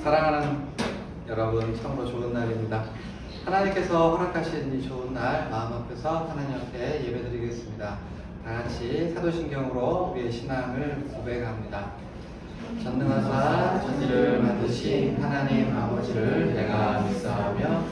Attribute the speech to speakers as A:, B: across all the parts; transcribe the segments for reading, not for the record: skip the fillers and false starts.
A: 사랑하는 여러분, 참으로 좋은 날입니다. 하나님께서 허락하신 이 좋은 날 마음 앞에서 하나님 앞에 예배드리겠습니다. 다같이 사도신경으로 우리의 신앙을 고백합니다. 전능하사 천지를 만드신 하나님 아버지를 내가 믿사오며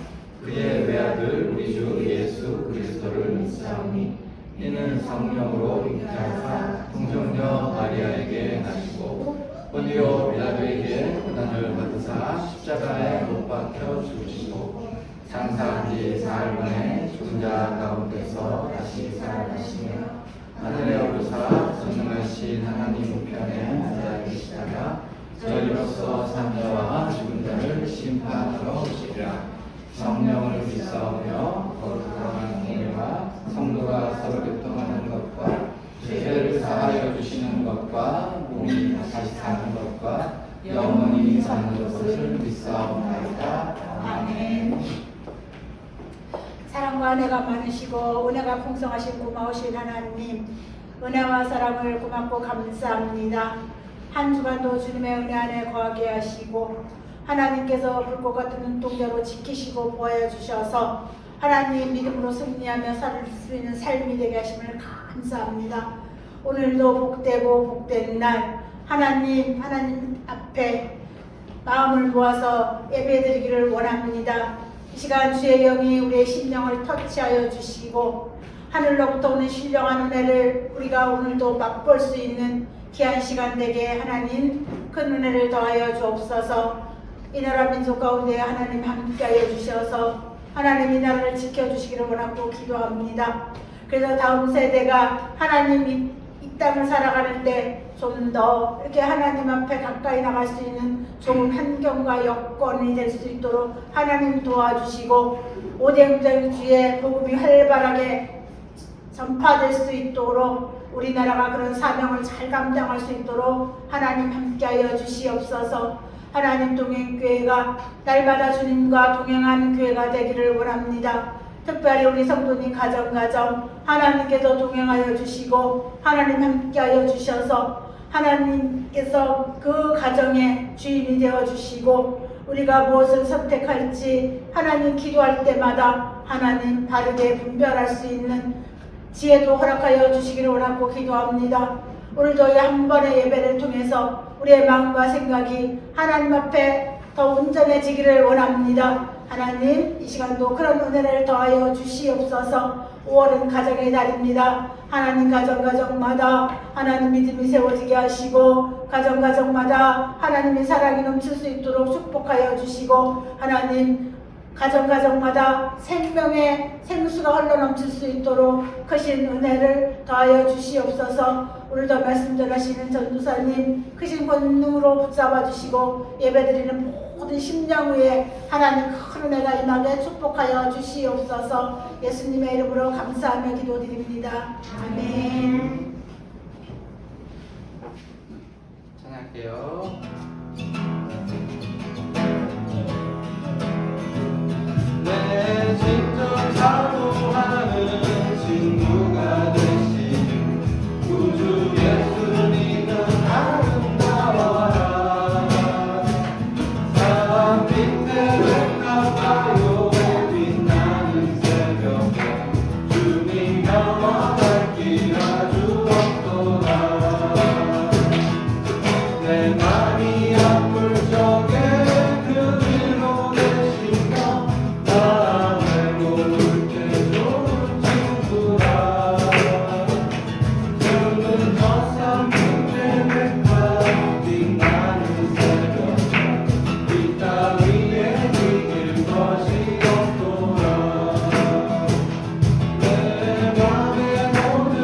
A: 그의 외아들 우리 주 예수 그리스도를 믿사오니 이는 성령으로 잉태하사 동정녀 마리아에게 나시고 본디오 빌라도에게 고난을 받으사 십자가에 못 박혀 죽으시고 장사한 지 사흘 만에 죽은 자 가운데서 다시 살아나시며 하늘에 오르사 전능하신 하나님 우편에 앉아 계시다가 저희로서 산 자와 죽은 자를 심판하러 오시리라. 성령을 믿사오며 거룩한 공예와 성도가 서로 교통하는 것과 죄를 사하여 주시는 것과 몸이 다시 사는 것과 영원히 사는 것을 믿사옵나이다. 아멘.
B: 사랑과 은혜가 많으시고 은혜가 풍성하신 고마우신 하나님, 은혜와 사랑을 고맙고 감사합니다. 한 주간도 주님의 은혜 안에 거하게 하시고 하나님께서 불꽃 같은 눈동자로 지키시고 보호해 주셔서 하나님 믿음으로 승리하며 살 수 있는 삶이 되게 하심을 감사합니다. 오늘도 복되고 복된 날 하나님 앞에 마음을 모아서 예배드리기를 원합니다. 이 시간 주의 영이 우리의 심령을 터치하여 주시고 하늘로부터 오는 신령한 은혜를 우리가 오늘도 맛볼 수 있는 귀한 시간 되게 하나님 큰 은혜를 더하여 주옵소서. 이 나라 민족 가운데 하나님 함께하여 주셔서 하나님 이 나라를 지켜주시기를 원하고 기도합니다. 그래서 다음 세대가 하나님이 이 땅을 살아가는 때 좀 더 이렇게 하나님 앞에 가까이 나갈 수 있는 좋은 환경과 여건이 될 수 있도록 하나님 도와주시고 오대무장주의 복음이 활발하게 전파될 수 있도록 우리나라가 그런 사명을 잘 감당할 수 있도록 하나님 함께하여 주시옵소서. 하나님 동행교회가 날마다 주님과 동행하는 교회가 되기를 원합니다. 특별히 우리 성도님 가정 하나님께서 동행하여 주시고 하나님 함께하여 주셔서 하나님께서 그 가정의 주인이 되어 주시고 우리가 무엇을 선택할지 하나님 기도할 때마다 하나님 바르게 분별할 수 있는 지혜도 허락하여 주시기를 원하고 기도합니다. 오늘도 이 한 번의 예배를 통해서 우리의 마음과 생각이 하나님 앞에 더 온전해지기를 원합니다. 하나님 이 시간도 그런 은혜를 더하여 주시옵소서. 5월은 가정의 달입니다. 하나님 가정마다 하나님 믿음이 세워지게 하시고 가정마다 하나님의 사랑이 넘칠 수 있도록 축복하여 주시고 하나님 가정마다 생명의 생수가 흘러넘칠 수 있도록 크신 은혜를 더하여 주시옵소서. 오늘도 말씀 전하시는 전도사님 크신 권능으로 붙잡아 주시고 예배드리는 모든 심령 위에 하나님 큰 은혜가 임하게 축복하여 주시옵소서. 예수님의 이름으로 감사하며 기도드립니다. 아멘.
A: 찬양할게요. 내 진정 사모하는 친구가 되신 구주 예수님은 아름다워라. 사람 빛에 가까요 빛나는 새벽에 주님 영원할 길아 주옵소서. 내 맘이 아플 적에 그 길로 계시며 나 외로울 때 좋은 친구라. 주는 저 산 문제백과 빛나는 새벽에 이 땅 위에 이길 것이 없도다. 내 맘의 모든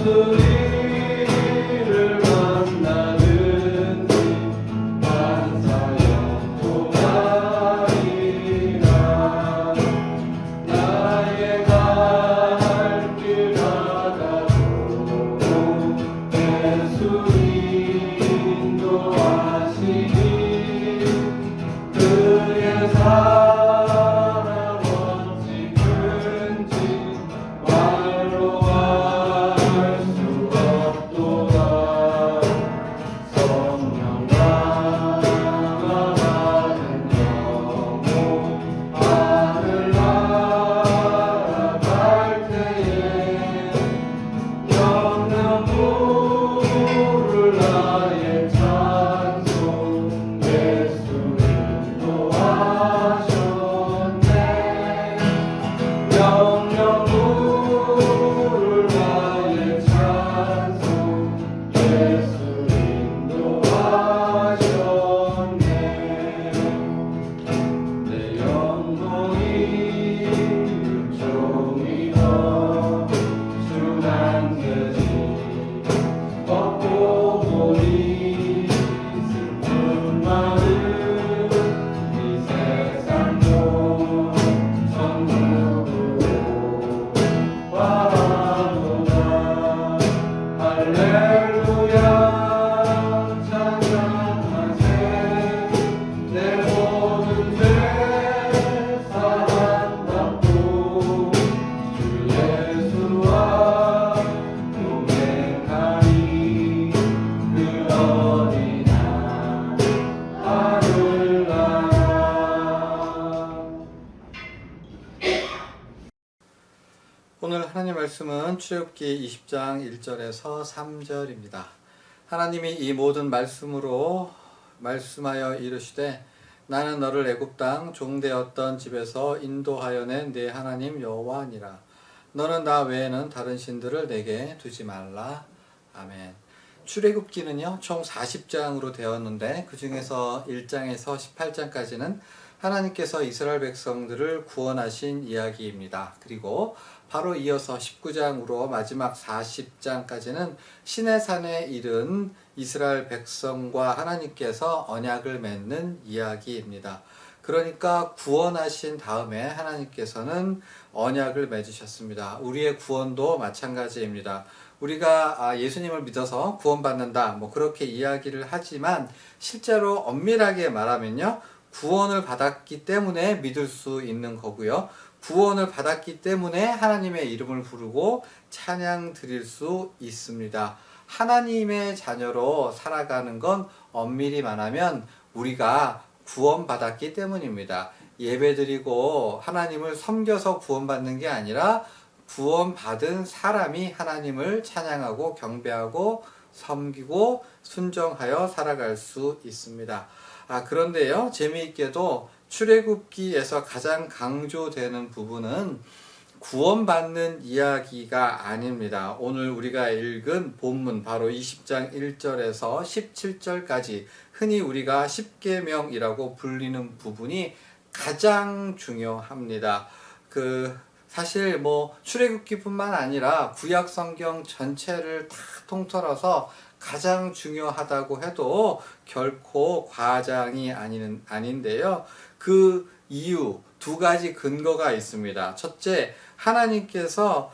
A: 어디를 만나든지 반사역도하리라. 나의 갈 길 가다도 예수 인도하시니 그의 사랑 어찌 큰지 말로 알 수 없도다. 성령 강화받은 영혼 하늘나라 갈 때에 영영 부를 나의 찬송. 예수 인도하셨네. 영영 부를 나의 찬송. 예수 인도하셨네. 내 영혼이 종이여 순한 계지 걷고 보니 슬픈 마음 이 세상도 천국으로 와노다. 할렐루야 찬양하세. 내 모든 죄 사함받고 주 예수와 동행하리. 그 어디 날 하늘나라.
C: 오늘 하나님 말씀은 출애굽기 20장 1절에서 3절입니다. 하나님이 이 모든 말씀으로 말씀하여 이르시되 나는 너를 애굽 땅 종되었던 집에서 인도하여 낸 내 하나님 여호와니라. 너는 나 외에는 다른 신들을 내게 두지 말라. 아멘. 출애굽기는요 총 40장으로 되었는데 그 중에서 1장에서 18장까지는 하나님께서 이스라엘 백성들을 구원하신 이야기입니다. 그리고 바로 이어서 19장으로 마지막 40장까지는 시내산에 이른 이스라엘 백성과 하나님께서 언약을 맺는 이야기입니다. 그러니까 구원하신 다음에 하나님께서는 언약을 맺으셨습니다. 우리의 구원도 마찬가지입니다. 우리가 예수님을 믿어서 구원받는다 뭐 그렇게 이야기를 하지만 실제로 엄밀하게 말하면요 구원을 받았기 때문에 믿을 수 있는 거고요. 구원을 받았기 때문에 하나님의 이름을 부르고 찬양 드릴 수 있습니다. 하나님의 자녀로 살아가는 건 엄밀히 말하면 우리가 구원받았기 때문입니다. 예배드리고 하나님을 섬겨서 구원받는 게 아니라 구원받은 사람이 하나님을 찬양하고 경배하고 섬기고 순종하여 살아갈 수 있습니다. 그런데요, 재미있게도 출애굽기에서 가장 강조되는 부분은 구원받는 이야기가 아닙니다. 오늘 우리가 읽은 본문 바로 20장 1절에서 17절까지 흔히 우리가 십계명이라고 불리는 부분이 가장 중요합니다. 사실 출애굽기뿐만 아니라 구약 성경 전체를 다 통틀어서 가장 중요하다고 해도 결코 과장이 아닌데요. 그 이유 두 가지 근거가 있습니다. 첫째, 하나님께서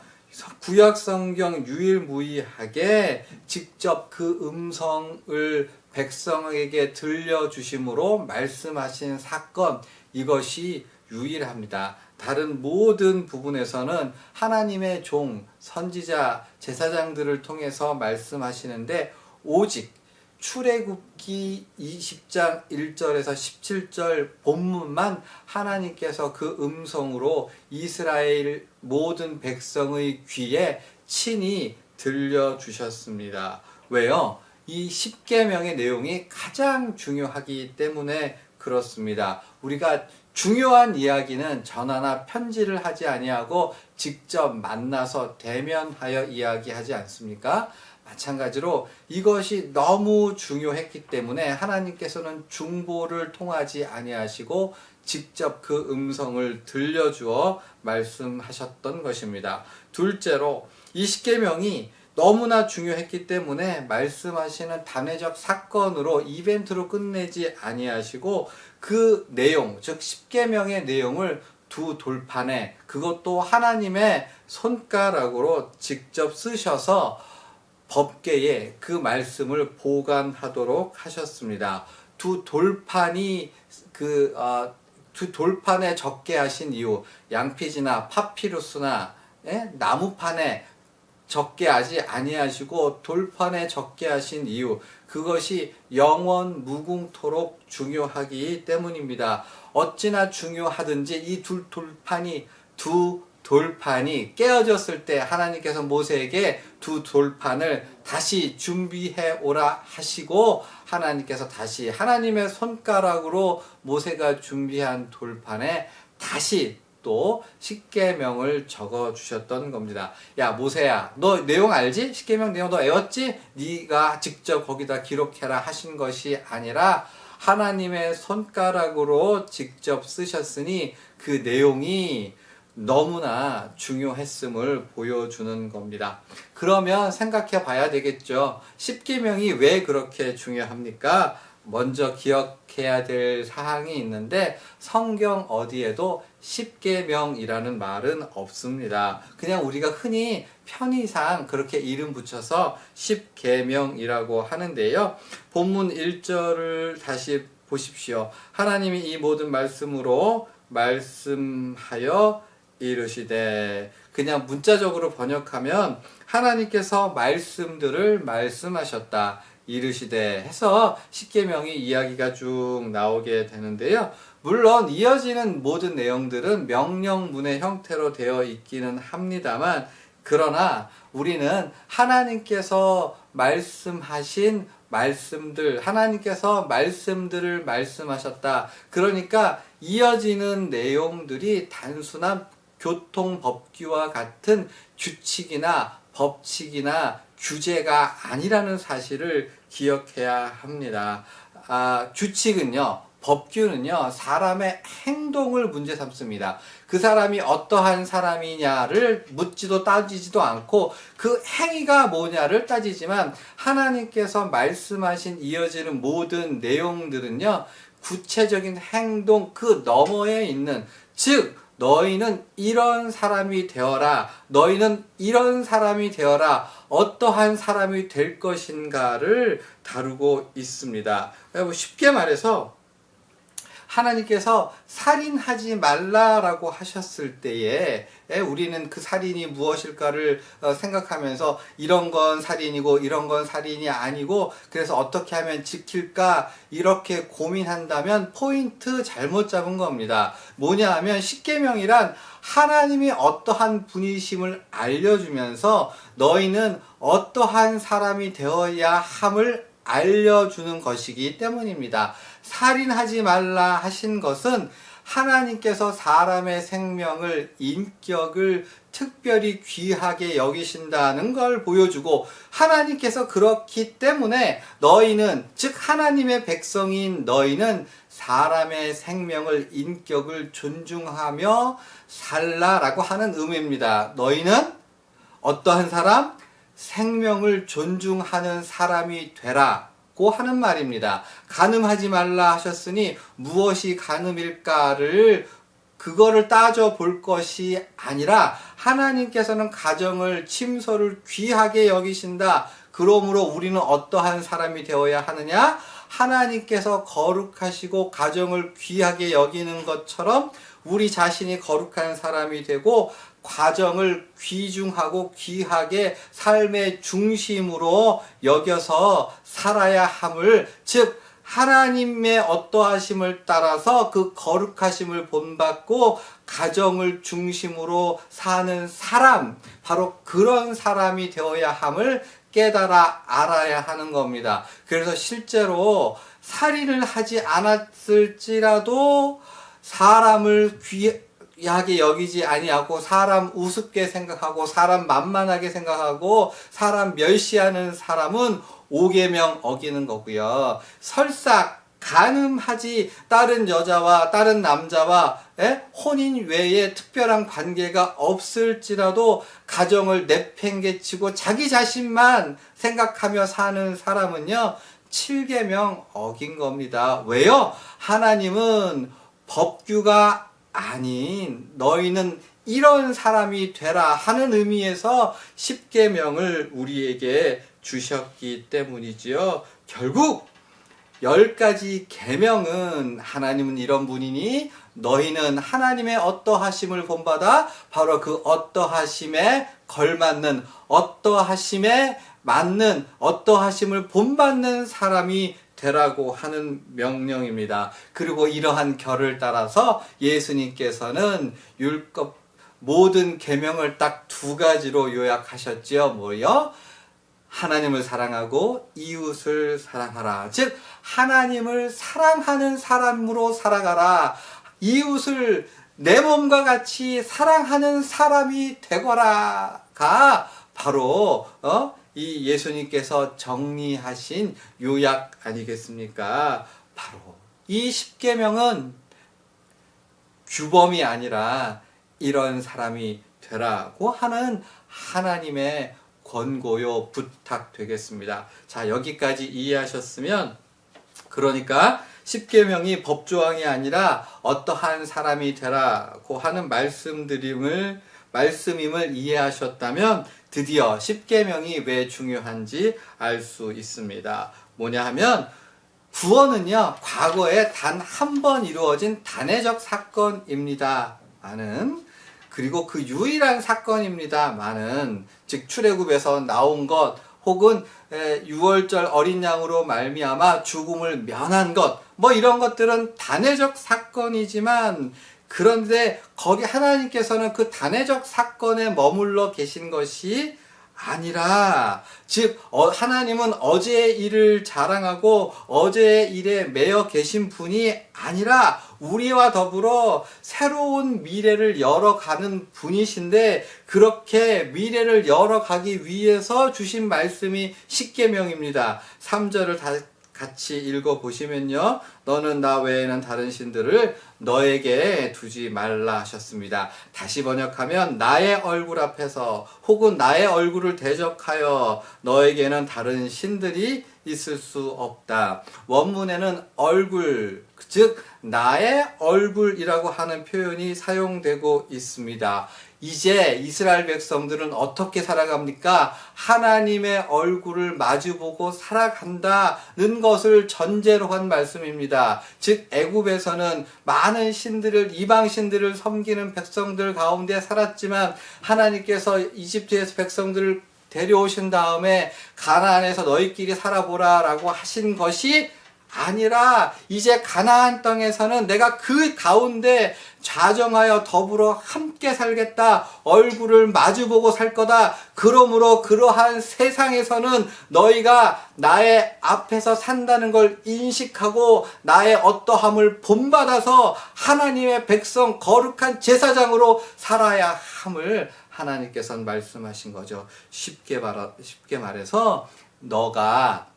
C: 구약 성경 유일무이하게 직접 그 음성을 백성에게 들려주심으로 말씀하신 사건, 이것이 유일합니다. 다른 모든 부분에서는 하나님의 종, 선지자, 제사장들을 통해서 말씀하시는데 오직 출애굽기 20장 1절에서 17절 본문만 하나님께서 그 음성으로 이스라엘 모든 백성의 귀에 친히 들려주셨습니다. 왜요? 이 십계명의 내용이 가장 중요하기 때문에 그렇습니다. 우리가 중요한 이야기는 전화나 편지를 하지 아니하고 직접 만나서 대면하여 이야기하지 않습니까? 마찬가지로 이것이 너무 중요했기 때문에 하나님께서는 중보를 통하지 아니하시고 직접 그 음성을 들려주어 말씀하셨던 것입니다. 둘째로 이 십계명이 너무나 중요했기 때문에 말씀하시는 단회적 사건으로 이벤트로 끝내지 아니하시고 그 내용, 즉 십계명의 내용을 두 돌판에, 그것도 하나님의 손가락으로 직접 쓰셔서 법궤에 그 말씀을 보관하도록 하셨습니다. 두 돌판에 적게 하신 이유, 양피지나 파피루스나 나무판에 적게 하지 아니하시고 돌판에 적게 하신 이유, 그것이 영원 무궁토록 중요하기 때문입니다. 어찌나 중요하든지 이 두 돌판이 깨어졌을 때 하나님께서 모세에게 두 돌판을 다시 준비해 오라 하시고, 하나님께서 다시 하나님의 손가락으로 모세가 준비한 돌판에 다시 또 십계명을 적어 주셨던 겁니다. 야 모세야, 너 내용 알지? 십계명 내용 너 외웠지? 네가 직접 거기다 기록해라 하신 것이 아니라 하나님의 손가락으로 직접 쓰셨으니 그 내용이 너무나 중요했음을 보여주는 겁니다. 그러면 생각해 봐야 되겠죠. 십계명이 왜 그렇게 중요합니까? 먼저 기억해야 될 사항이 있는데, 성경 어디에도 십계명이라는 말은 없습니다. 그냥 우리가 흔히 편의상 그렇게 이름 붙여서 십계명이라고 하는데요. 본문 1절을 다시 보십시오. 하나님이 이 모든 말씀으로 말씀하여 이르시되, 그냥 문자적으로 번역하면 하나님께서 말씀들을 말씀하셨다, 이르시되 해서 십계명의 이야기가 쭉 나오게 되는데요. 물론 이어지는 모든 내용들은 명령문의 형태로 되어 있기는 합니다만, 그러나 우리는 하나님께서 말씀하신 말씀들, 하나님께서 말씀들을 말씀하셨다, 그러니까 이어지는 내용들이 단순한 교통법규와 같은 규칙이나 법칙이나 규제가 아니라는 사실을 기억해야 합니다. 규칙은요, 법규는요, 사람의 행동을 문제 삼습니다. 그 사람이 어떠한 사람이냐를 묻지도 따지지도 않고 그 행위가 뭐냐를 따지지만, 하나님께서 말씀하신 이어지는 모든 내용들은요, 구체적인 행동 그 너머에 있는, 즉 너희는 이런 사람이 되어라, 너희는 이런 사람이 되어라, 어떠한 사람이 될 것인가를 다루고 있습니다. 쉽게 말해서 하나님께서 살인하지 말라라고 하셨을 때에 우리는 그 살인이 무엇일까를 생각하면서 이런 건 살인이고 이런 건 살인이 아니고, 그래서 어떻게 하면 지킬까 이렇게 고민한다면 포인트 잘못 잡은 겁니다. 뭐냐 하면 십계명이란 하나님이 어떠한 분이심을 알려주면서 너희는 어떠한 사람이 되어야 함을 알려주는 것이기 때문입니다. 살인하지 말라 하신 것은 하나님께서 사람의 생명을, 인격을 특별히 귀하게 여기신다는 걸 보여주고, 하나님께서 그렇기 때문에 너희는, 즉 하나님의 백성인 너희는 사람의 생명을, 인격을 존중하며 살라라고 하는 의미입니다. 너희는 어떠한 사람? 생명을 존중하는 사람이 되라고 하는 말입니다. 간음하지 말라 하셨으니 무엇이 간음일까를 그거를 따져볼 것이 아니라, 하나님께서는 가정을, 침소를 귀하게 여기신다. 그러므로 우리는 어떠한 사람이 되어야 하느냐? 하나님께서 거룩하시고 가정을 귀하게 여기는 것처럼 우리 자신이 거룩한 사람이 되고 과정을 귀중하고 귀하게 삶의 중심으로 여겨서 살아야 함을, 즉 하나님의 어떠하심을 따라서 그 거룩하심을 본받고 가정을 중심으로 사는 사람, 바로 그런 사람이 되어야 함을 깨달아 알아야 하는 겁니다. 그래서 실제로 살인을 하지 않았을지라도 사람을 귀하게 여기지 아니하고, 사람 우습게 생각하고, 사람 만만하게 생각하고, 사람 멸시하는 사람은 5계명 어기는 거고요. 설사 가늠하지 다른 여자와 다른 남자와 혼인 외에 특별한 관계가 없을지라도 가정을 내팽개치고 자기 자신만 생각하며 사는 사람은요 7계명 어긴 겁니다. 왜요? 하나님은 법규가 아닌 너희는 이런 사람이 되라 하는 의미에서 10계명을 우리에게 주셨기 때문이지요. 결국 10가지 계명은 하나님은 이런 분이니 너희는 하나님의 어떠하심을 본받아 바로 그 어떠하심에 걸맞는 어떠하심에 맞는 어떠하심을 본받는 사람이 되라고 하는 명령입니다. 그리고 이러한 결을 따라서 예수님께서는 율법 모든 계명을 딱 2가지로 요약하셨지요. 뭐요? 하나님을 사랑하고 이웃을 사랑하라. 즉 하나님을 사랑하는 사람으로 살아가라. 이웃을 내 몸과 같이 사랑하는 사람이 되거라가 바로 이 예수님께서 정리하신 요약 아니겠습니까? 바로 이 10계명은 규범이 아니라 이런 사람이 되라고 하는 하나님의 권고요 부탁 되겠습니다. 자, 여기까지 이해하셨으면 그러니까 10계명이 법조항이 아니라 어떠한 사람이 되라고 하는 말씀임을 이해하셨다면 드디어 10계명이 왜 중요한지 알 수 있습니다. 뭐냐 하면 구원은요 과거에 단 한 번 이루어진 단회적 사건입니다마는 그리고 그 유일한 사건입니다마는 즉 출애굽에서 나온 것 혹은 유월절 어린 양으로 말미암아 죽음을 면한 것 뭐 이런 것들은 단회적 사건이지만 그런데 거기 하나님께서는 그 단회적 사건에 머물러 계신 것이 아니라 즉 하나님은 어제의 일을 자랑하고 어제의 일에 매여 계신 분이 아니라 우리와 더불어 새로운 미래를 열어가는 분이신데 그렇게 미래를 열어가기 위해서 주신 말씀이 10계명입니다. 3절을 다 같이 읽어보시면요. 너는 나 외에는 다른 신들을 너에게 두지 말라 하셨습니다. 다시 번역하면 나의 얼굴 앞에서 혹은 나의 얼굴을 대적하여 너에게는 다른 신들이 있을 수 없다. 원문에는 얼굴, 즉 나의 얼굴이라고 하는 표현이 사용되고 있습니다. 이제 이스라엘 백성들은 어떻게 살아갑니까? 하나님의 얼굴을 마주보고 살아간다는 것을 전제로 한 말씀입니다. 즉 애굽에서는 많은 신들을 이방 신들을 섬기는 백성들 가운데 살았지만 하나님께서 이집트에서 백성들을 데려오신 다음에 가나안에서 너희끼리 살아보라 라고 하신 것이 아니라 이제 가나안 땅에서는 내가 그 가운데 좌정하여 더불어 함께 살겠다. 얼굴을 마주보고 살 거다. 그러므로 그러한 세상에서는 너희가 나의 앞에서 산다는 걸 인식하고 나의 어떠함을 본받아서 하나님의 백성 거룩한 제사장으로 살아야 함을 하나님께서는 말씀하신 거죠. 쉽게 말해서 너가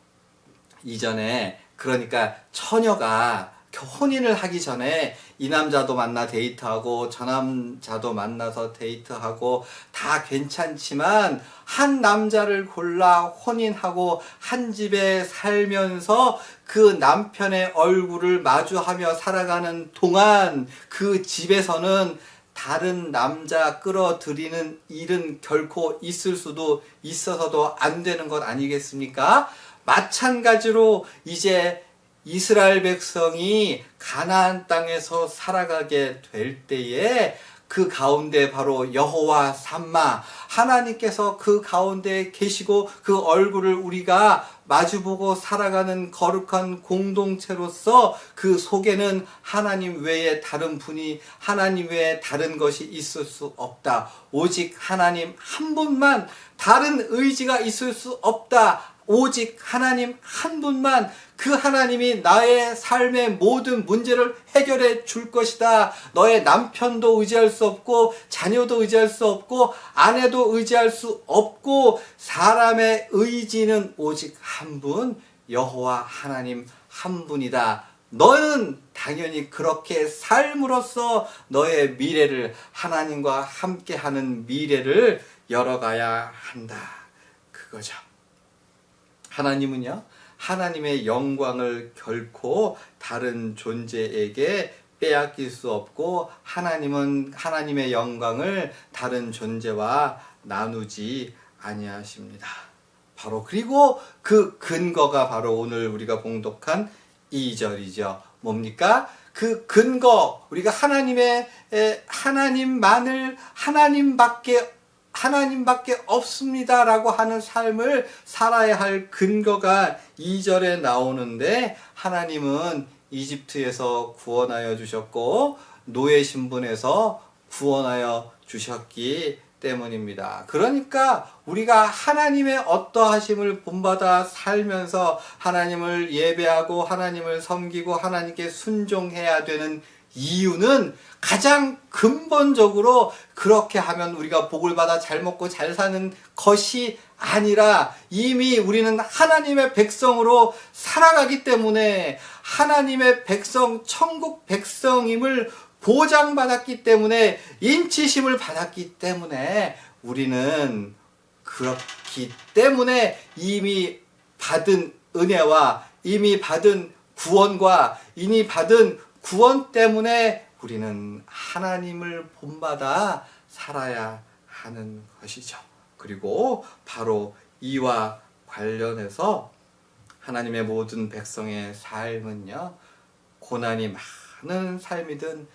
C: 이전에 그러니까 처녀가 혼인을 하기 전에 이 남자도 만나 데이트하고 저 남자도 만나서 데이트하고 다 괜찮지만 한 남자를 골라 혼인하고 한 집에 살면서 그 남편의 얼굴을 마주하며 살아가는 동안 그 집에서는 다른 남자 끌어들이는 일은 결코 있을 수도 있어서도 안 되는 것 아니겠습니까? 마찬가지로 이제 이스라엘 백성이 가나안 땅에서 살아가게 될 때에 그 가운데 바로 여호와 삼마 하나님께서 그 가운데 계시고 그 얼굴을 우리가 마주보고 살아가는 거룩한 공동체로서 그 속에는 하나님 외에 다른 분이 하나님 외에 다른 것이 있을 수 없다. 오직 하나님 한 분만 다른 의지가 있을 수 없다. 오직 하나님 한 분만 그 하나님이 나의 삶의 모든 문제를 해결해 줄 것이다. 너의 남편도 의지할 수 없고 자녀도 의지할 수 없고 아내도 의지할 수 없고 사람의 의지는 오직 한 분 여호와 하나님 한 분이다. 너는 당연히 그렇게 삶으로써 너의 미래를, 하나님과 함께하는 미래를 열어가야 한다. 그거죠. 하나님은요, 하나님의 영광을 결코 다른 존재에게 빼앗길 수 없고, 하나님은 하나님의 영광을 다른 존재와 나누지 아니하십니다. 바로 그리고 그 근거가 바로 오늘 우리가 봉독한 2절이죠. 뭡니까? 그 근거, 우리가 하나님만을 하나님밖에 없습니다라고 하는 삶을 살아야 할 근거가 2절에 나오는데, 하나님은 이집트에서 구원하여 주셨고 노예 신분에서 구원하여 주셨기 때문입니다. 그러니까 우리가 하나님의 어떠하심을 본받아 살면서 하나님을 예배하고 하나님을 섬기고 하나님께 순종해야 되는 이유는 가장 근본적으로 그렇게 하면 우리가 복을 받아 잘 먹고 잘 사는 것이 아니라, 이미 우리는 하나님의 백성으로 살아가기 때문에, 하나님의 백성, 천국 백성임을 보장받았기 때문에, 인치심을 받았기 때문에, 우리는 그렇기 때문에 이미 받은 은혜와 이미 받은 구원과 이미 받은 구원 때문에 우리는 하나님을 본받아 살아야 하는 것이죠. 그리고 바로 이와 관련해서 하나님의 모든 백성의 삶은요, 고난이 많은 삶이든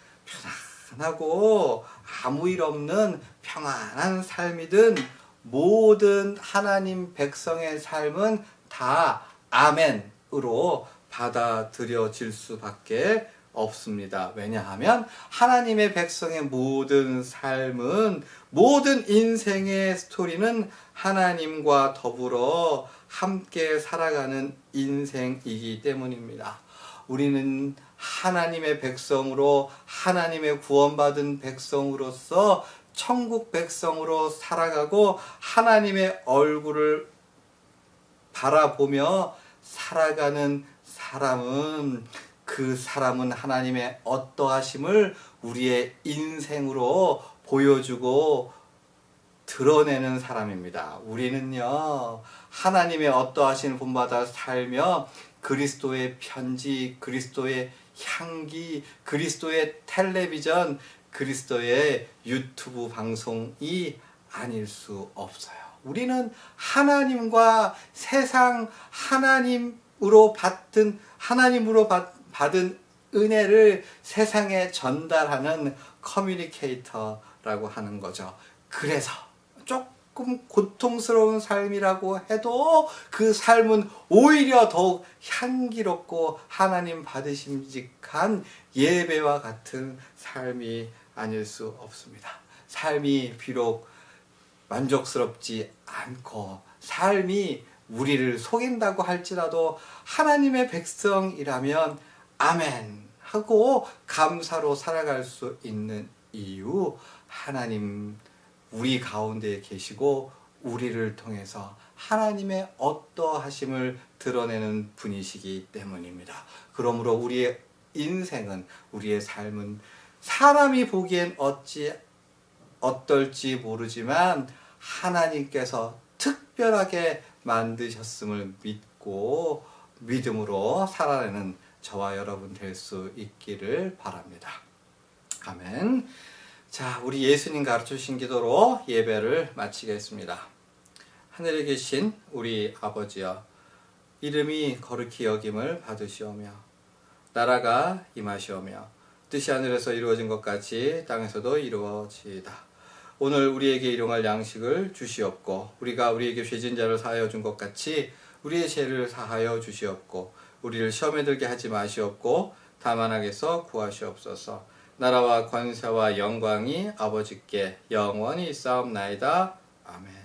C: 편안하고 아무 일 없는 평안한 삶이든, 모든 하나님 백성의 삶은 다 아멘으로 받아들여질 수밖에 없습니다. 왜냐하면 하나님의 백성의 모든 삶은, 모든 인생의 스토리는 하나님과 더불어 함께 살아가는 인생이기 때문입니다. 우리는 하나님의 백성으로, 하나님의 구원받은 백성으로서 천국 백성으로 살아가고 하나님의 얼굴을 바라보며 살아가는 사람은, 그 사람은 하나님의 어떠하심을 우리의 인생으로 보여주고 드러내는 사람입니다. 우리는요, 하나님의 어떠하심을 본받아 살며 그리스도의 편지, 그리스도의 향기, 그리스도의 텔레비전, 그리스도의 유튜브 방송이 아닐 수 없어요. 우리는 하나님과 세상, 하나님으로 받은 은혜를 세상에 전달하는 커뮤니케이터라고 하는 거죠. 그래서 조금 고통스러운 삶이라고 해도 그 삶은 오히려 더욱 향기롭고 하나님 받으심직한 예배와 같은 삶이 아닐 수 없습니다. 삶이 비록 만족스럽지 않고 삶이 우리를 속인다고 할지라도 하나님의 백성이라면 아멘 하고 감사로 살아갈 수 있는 이유, 하나님 우리 가운데 계시고 우리를 통해서 하나님의 어떠하심을 드러내는 분이시기 때문입니다. 그러므로 우리의 인생은, 우리의 삶은 사람이 보기엔 어떨지 모르지만 하나님께서 특별하게 만드셨음을 믿고 믿음으로 살아내는 저와 여러분 될 수 있기를 바랍니다. 아멘. 자, 우리 예수님 가르쳐주신 기도로 예배를 마치겠습니다. 하늘에 계신 우리 아버지여, 이름이 거룩히 여김을 받으시오며 나라가 임하시오며 뜻이 하늘에서 이루어진 것 같이 땅에서도 이루어지이다. 오늘 우리에게 일용할 양식을 주시옵고 우리가 우리에게 죄진 자를 사하여 준 것 같이 우리의 죄를 사하여 주시옵고 우리를 시험에 들게 하지 마시옵고 다만 악에서 구하시옵소서. 나라와 권세와 영광이 아버지께 영원히 있사옵나이다. 아멘.